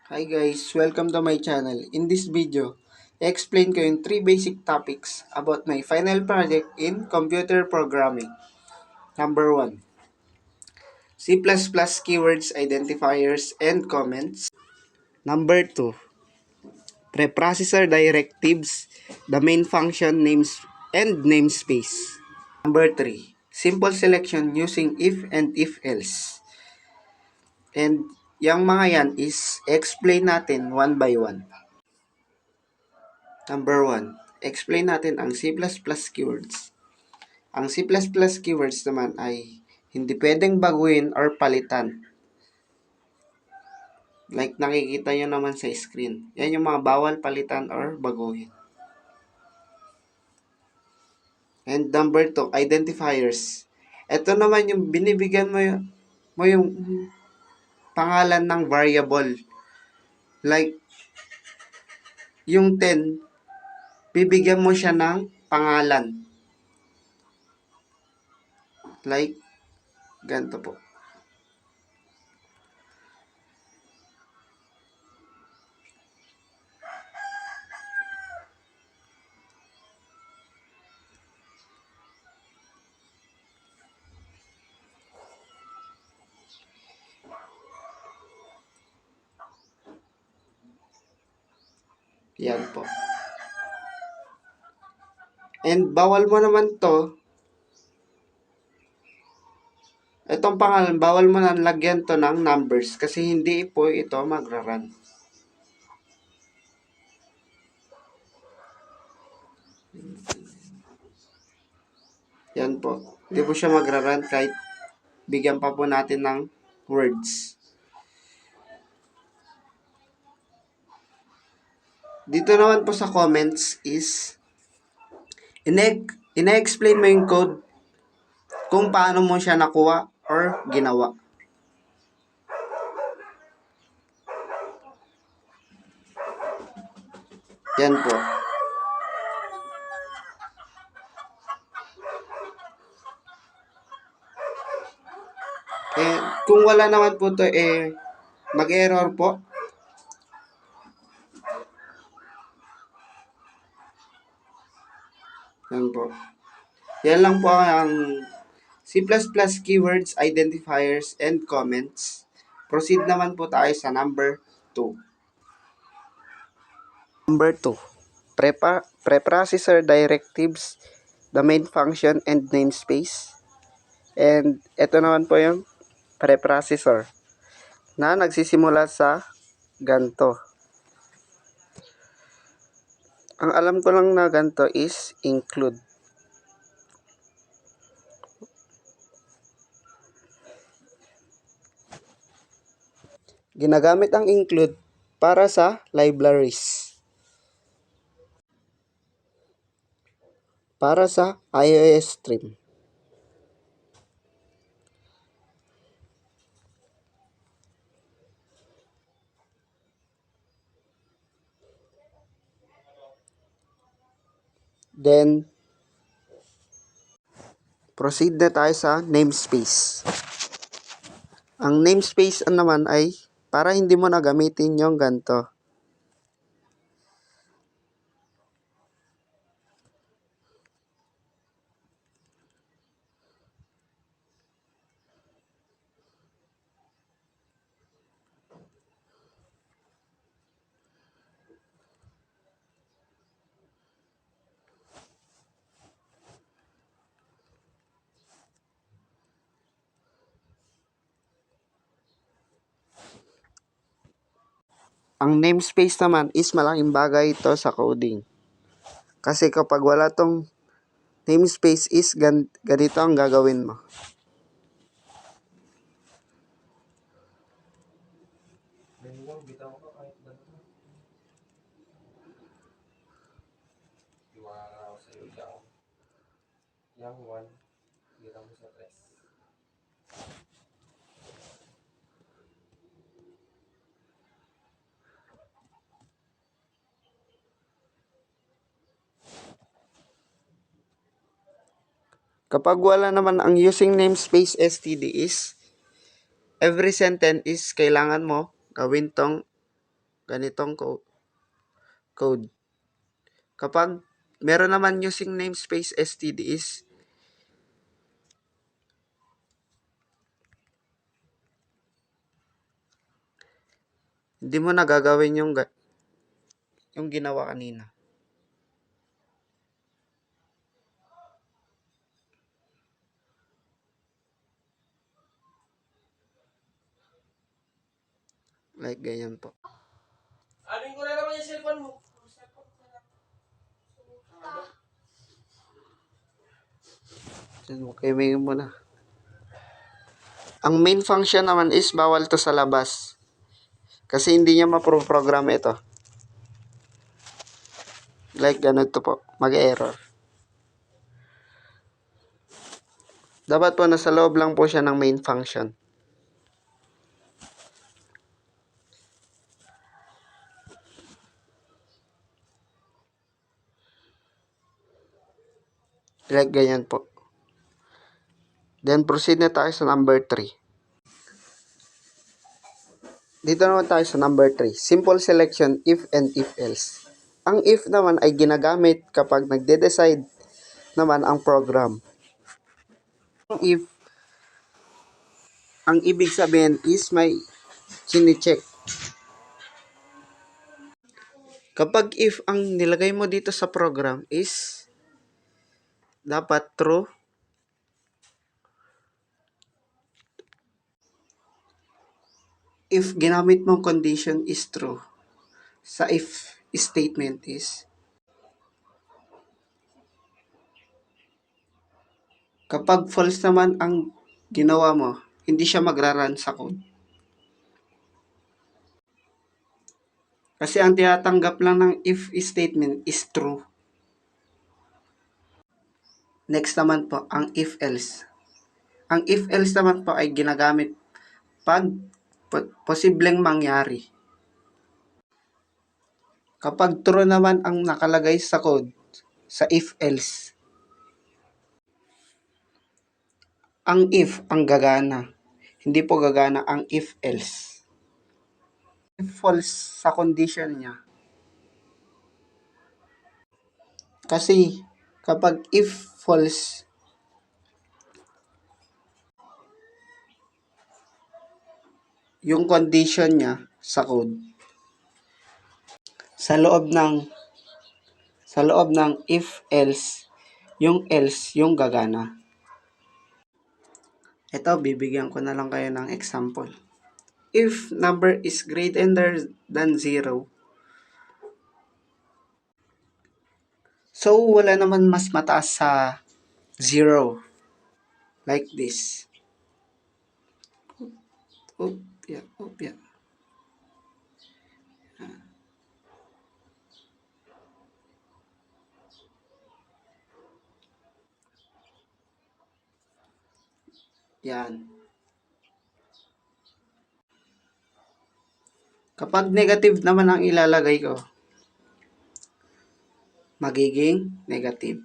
Hi guys, welcome to my channel. In this video, i-explain ko yung 3 basic topics about my final project in computer programming. Number 1, C++ keywords, identifiers, and comments. Number 2, preprocessor directives, the main function names and namespace. Number 3, simple selection using if and if else. And yung mga yan is explain natin one by one. Number 1, explain natin ang C++ keywords. Ang C++ keywords naman ay hindi pwedeng baguhin or palitan. Like nakikita nyo naman sa screen. Yan yung mga bawal palitan or baguhin. And number 2, identifiers. Ito naman yung binibigyan mo yung pangalan ng variable. Like, yung 10, bibigyan mo siya ng pangalan. Like, ganito po. Yan po. And bawal mo naman to, itong pangalan, bawal mo na lagyan to ng numbers kasi hindi po ito magra-run. Yan po. Hindi po siya magra-run kahit bigyan pa po natin ng words. Dito naman po sa comments is ina-explain mo yung code kung paano mo siya nakuha or ginawa. Yan po. Kung wala naman po to mag-error po. Yan po. Yan lang po ang C++ keywords, identifiers, and comments. Proceed naman po tayo sa number 2. Number 2, preprocessor directives, the main function and namespace. And ito naman po yung preprocessor na nagsisimula sa ganto. Ang alam ko lang na ganto is include. Ginagamit ang include para sa libraries. Para sa iOS stream. Then, proceed na tayo sa namespace. Ang namespace naman ay para hindi mo na gamitin yung ganito. Ang namespace naman is malaking bagay ito sa coding. Kasi kapag wala tong namespace is ganito ang gagawin mo. Yang 1, bira mo sa 3. Kapag wala naman ang using namespace std is every sentence is kailangan mo gawin tong ganitong code. Kapag meron naman using namespace std is hindi mo na gagawin yung ginawa kanina. Like ganyan po. Anin ko na naman yung cellphone mo. Okay, may muna. Ang main function naman is bawal to sa labas. Kasi hindi niya maproprogram ito. Like ganito po, mag-error. Dapat po nasa loob lang po siya ng main function. Like ganyan po. Then proceed na tayo sa number 3. Dito naman tayo sa number 3. Simple selection if and if else. Ang if naman ay ginagamit kapag nagde-decide naman ang program. If ang ibig sabihin is may chine-check. Kapag if ang nilagay mo dito sa program is dapat true, if ginamit mong condition is true, sa if statement is kapag false naman ang ginawa mo, hindi siya magra-run sa code. Kasi ang tinatanggap lang ng if statement is true. Next naman po, ang if else. Ang if else naman po ay ginagamit pag posibleng mangyari. Kapag true naman ang nakalagay sa code, sa if else, ang if ang gagana. Hindi po gagana ang if else. If false sa condition niya. Kasi kapag if false, yung condition niya sa code, sa loob ng if else, yung else yung gagana. Ito, bibigyan ko na lang kayo ng example. If number is greater than 0, so wala naman mas mataas sa 0. Like this. Opya. Yan. Kapag negative naman ang ilalagay ko, magiging negative.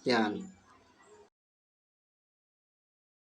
Yan.